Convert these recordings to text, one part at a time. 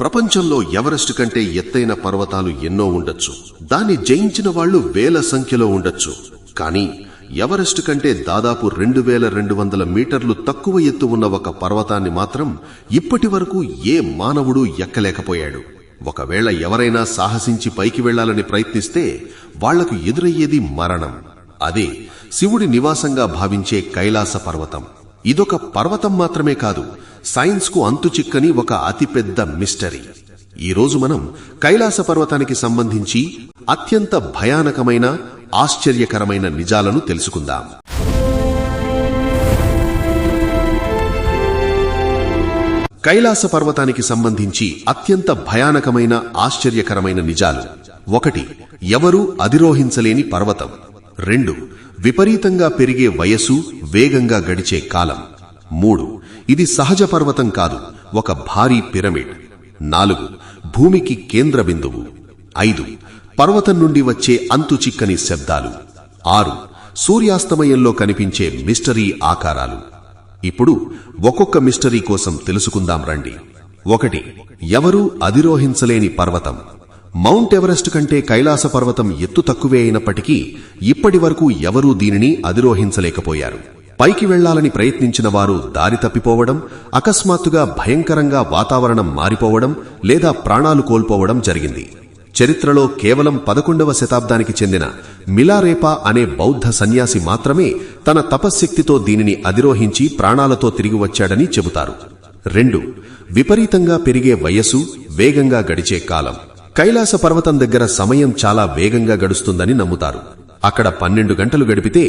ప్రపంచంలో ఎవరెస్ట్ కంటే ఎత్తైన పర్వతాలు ఎన్నో ఉండొచ్చు. దాన్ని జయించిన వాళ్లు వేల సంఖ్యలో ఉండొచ్చు. కానీ ఎవరెస్ట్ కంటే దాదాపు 2200 మీటర్లు తక్కువ ఎత్తు ఉన్న ఒక పర్వతాన్ని మాత్రం ఇప్పటి వరకు ఏ మానవుడు ఎక్కలేకపోయాడు. ఒకవేళ ఎవరైనా సాహసించి పైకి వెళ్లాలని ప్రయత్నిస్తే వాళ్లకు ఎదురయ్యేది మరణం. అదే శివుడి నివాసంగా భావించే కైలాస పర్వతం. ఇదొక పర్వతం మాత్రమే కాదు, సైన్స్ కు అంతుచిక్కని ఒక అతిపెద్ద మిస్టరీ. ఈరోజు మనం కైలాస పర్వతానికి సంబంధించి అత్యంత భయానకమైన ఆశ్చర్యకరమైన నిజాలను తెలుసుకుందాం. కైలాస పర్వతానికి సంబంధించి అత్యంత భయానకమైన ఆశ్చర్యకరమైన నిజాలు. 1. ఎవరూ అధిరోహించలేని పర్వతం. 2. విపరీతంగా పెరిగే వయస్సు, వేగంగా గడిచే కాలం. 3. ఇది సహజ పర్వతం కాదు, ఒక భారీ పిరమిడ్. 4. భూమికి కేంద్ర బిందువు. 5. పర్వతం నుండి వచ్చే అంతుచిక్కని శబ్దాలు. 6. సూర్యాస్తమయంలో కనిపించే మిస్టరీ ఆకారాలు. ఇప్పుడు ఒక్కొక్క మిస్టరీ కోసం తెలుసుకుందాం రండి. 1. ఎవరూ అధిరోహించలేని పర్వతం. మౌంట్ ఎవరెస్ట్ కంటే కైలాస పర్వతం ఎత్తు తక్కువే అయినప్పటికీ ఇప్పటి వరకు ఎవరూ దీనిని అధిరోహించలేకపోయారు. పైకి వెళ్లాలని ప్రయత్నించిన వారు దారి తప్పిపోవడం, అకస్మాత్తుగా భయంకరంగా వాతావరణం మారిపోవడం లేదా ప్రాణాలు కోల్పోవడం జరిగింది. చరిత్రలో కేవలం 11వ శతాబ్దానికి చెందిన మిలారేపా అనే బౌద్ధ సన్యాసి మాత్రమే తన తపశ్శక్తితో దీనిని అధిరోహించి ప్రాణాలతో తిరిగి వచ్చాడని చెబుతారు. 2. విపరీతంగా పెరిగే వయస్సు, వేగంగా గడిచే కాలం. కైలాస పర్వతం దగ్గర సమయం చాలా వేగంగా గడుస్తుందని నమ్ముతారు. అక్కడ 12 గంటలు గడిపితే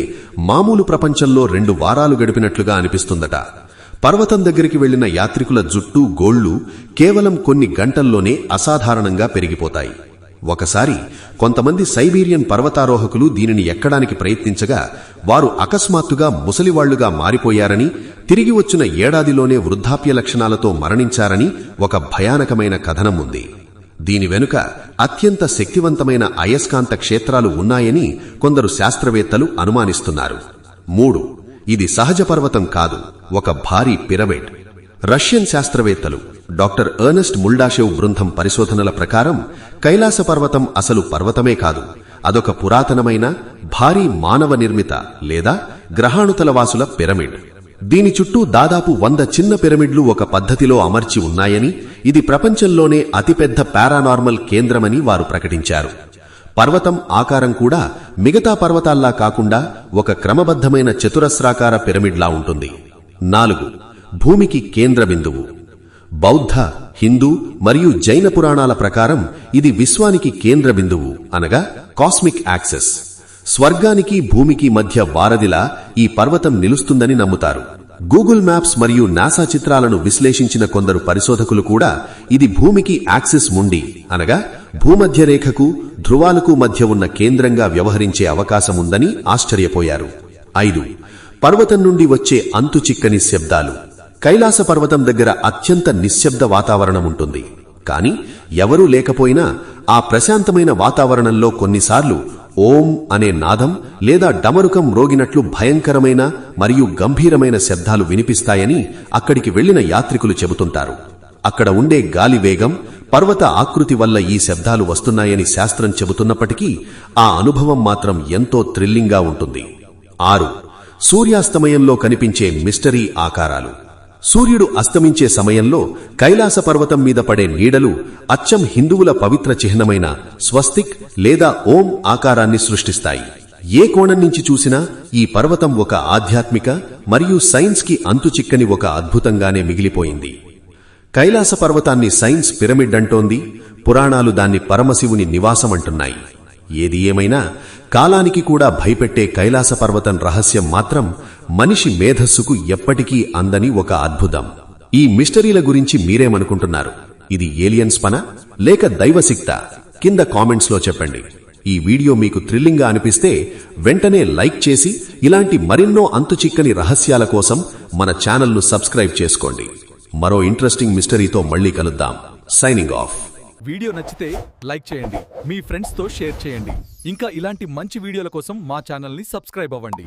మామూలు ప్రపంచంలో 2 వారాలు గడిపినట్లుగా అనిపిస్తుందట. పర్వతం దగ్గరికి వెళ్లిన యాత్రికుల జుట్టు, గోళ్లు కేవలం కొన్ని గంటల్లోనే అసాధారణంగా పెరిగిపోతాయి. ఒకసారి కొంతమంది సైబీరియన్ పర్వతారోహకులు దీనిని ఎక్కడానికి ప్రయత్నించగా వారు అకస్మాత్తుగా ముసలివాళ్లుగా మారిపోయారని, తిరిగి వచ్చిన ఏడాదిలోనే వృద్ధాప్య లక్షణాలతో మరణించారని ఒక భయానకమైన కథనం ఉంది. దీని వెనుక అత్యంత శక్తివంతమైన అయస్కాంత క్షేత్రాలు ఉన్నాయని కొందరు శాస్త్రవేత్తలు అనుమానిస్తున్నారు. 3. ఇది సహజ పర్వతం కాదు, ఒక భారీ పిరమిడ్. రష్యన్ శాస్త్రవేత్తలు డాక్టర్ ఎర్నెస్ట్ ముల్డాషెవ్ బృందం పరిశోధనల ప్రకారం కైలాస పర్వతం అసలు పర్వతమే కాదు, అదొక పురాతనమైన భారీ మానవ నిర్మిత లేదా గ్రహాణుతలవాసుల పిరమిడ్. దీని చుట్టూ దాదాపు 100 చిన్న పిరమిడ్లు ఒక పద్ధతిలో అమర్చి ఉన్నాయని, ఇది ప్రపంచంలోనే అతిపెద్ద పారానార్మల్ కేంద్రమని వారు ప్రకటించారు. పర్వతం ఆకారం కూడా మిగతా పర్వతాల్లా కాకుండా ఒక క్రమబద్ధమైన చతురస్రాకార పిరమిడ్లా ఉంటుంది. 4. భూమికి కేంద్ర బిందువు. బౌద్ధ, హిందూ మరియు జైన పురాణాల ప్రకారం ఇది విశ్వానికి కేంద్ర బిందువు, అనగా కాస్మిక్ యాక్సెస్. స్వర్గానికి భూమికి మధ్య వారధిలా ఈ పర్వతం నిలుస్తుందని నమ్ముతారు. గూగుల్ మ్యాప్స్ మరియు నాసా చిత్రాలను విశ్లేషించిన కొందరు పరిశోధకులు కూడా ఇది భూమికి యాక్సిస్ ముండి, అనగా భూమధ్య రేఖకు, ధృవాలకు మధ్య ఉన్న కేంద్రంగా వ్యవహరించే అవకాశముందని ఆశ్చర్యపోయారు. 5. పర్వతం నుండి వచ్చే అంతుచిక్కని శబ్దాలు. కైలాస పర్వతం దగ్గర అత్యంత నిశ్శబ్ద వాతావరణముంటుంది. కాని ఎవరూ లేకపోయినా ఆ ప్రశాంతమైన వాతావరణంలో కొన్నిసార్లు ఓం అనే నాదం లేదా డమరుకం మ్రోగినట్లు భయంకరమైన మరియు గంభీరమైన శబ్దాలు వినిపిస్తాయని అక్కడికి వెళ్లిన యాత్రికులు చెబుతుంటారు. అక్కడ ఉండే గాలి వేగం, పర్వత ఆకృతి వల్ల ఈ శబ్దాలు వస్తున్నాయని శాస్త్రం చెబుతున్నప్పటికీ ఆ అనుభవం మాత్రం ఎంతో థ్రిల్లింగ్గా ఉంటుంది. 6. సూర్యాస్తమయంలో కనిపించే మిస్టరీ ఆకారాలు. సూర్యుడు అస్తమించే సమయంలో కైలాస పర్వతం మీద పడే నీడలు అచ్చం హిందువుల పవిత్ర చిహ్నమైన స్వస్తిక్ లేదా ఓం ఆకారాన్ని సృష్టిస్తాయి. ఏ కోణం నుంచి చూసినా ఈ పర్వతం ఒక ఆధ్యాత్మిక మరియు సైన్స్ కి అంతుచిక్కని ఒక అద్భుతంగానే మిగిలిపోయింది. కైలాస పర్వతాన్ని సైన్స్ పిరమిడ్ అంటోంది, పురాణాలు దాన్ని పరమశివుని నివాసమంటున్నాయి. ఏది ఏమైనా కాలానికి కూడా భయపెట్టే కైలాస పర్వతం రహస్యం మాత్రం మనిషి మేధస్సుకు ఎప్పటికీ అందని ఒక అద్భుతం. ఈ మిస్టరీల గురించి మీరేమనుకుంటున్నారు? ఇది ఏలియన్స్ పనా లేక దైవశక్తా? కింద కామెంట్స్ లో చెప్పండి. ఈ వీడియో మీకు థ్రిల్లింగ్ గా అనిపిస్తే వెంటనే లైక్ చేసి ఇలాంటి మరెన్నో అంతుచిక్కని రహస్యాల కోసం మన ఛానల్ను సబ్స్క్రైబ్ చేసుకోండి. మరో ఇంట్రెస్టింగ్ మిస్టరీతో మళ్ళీ కలుద్దాం. Signing off. వీడియో నచ్చితే లైక్ చేయండి, మీ ఫ్రెండ్స్ తో షేర్ చేయండి. ఇంకా ఇలాంటి మంచి వీడియోల కోసం మా ఛానల్ ని సబ్స్క్రైబ్ అవ్వండి.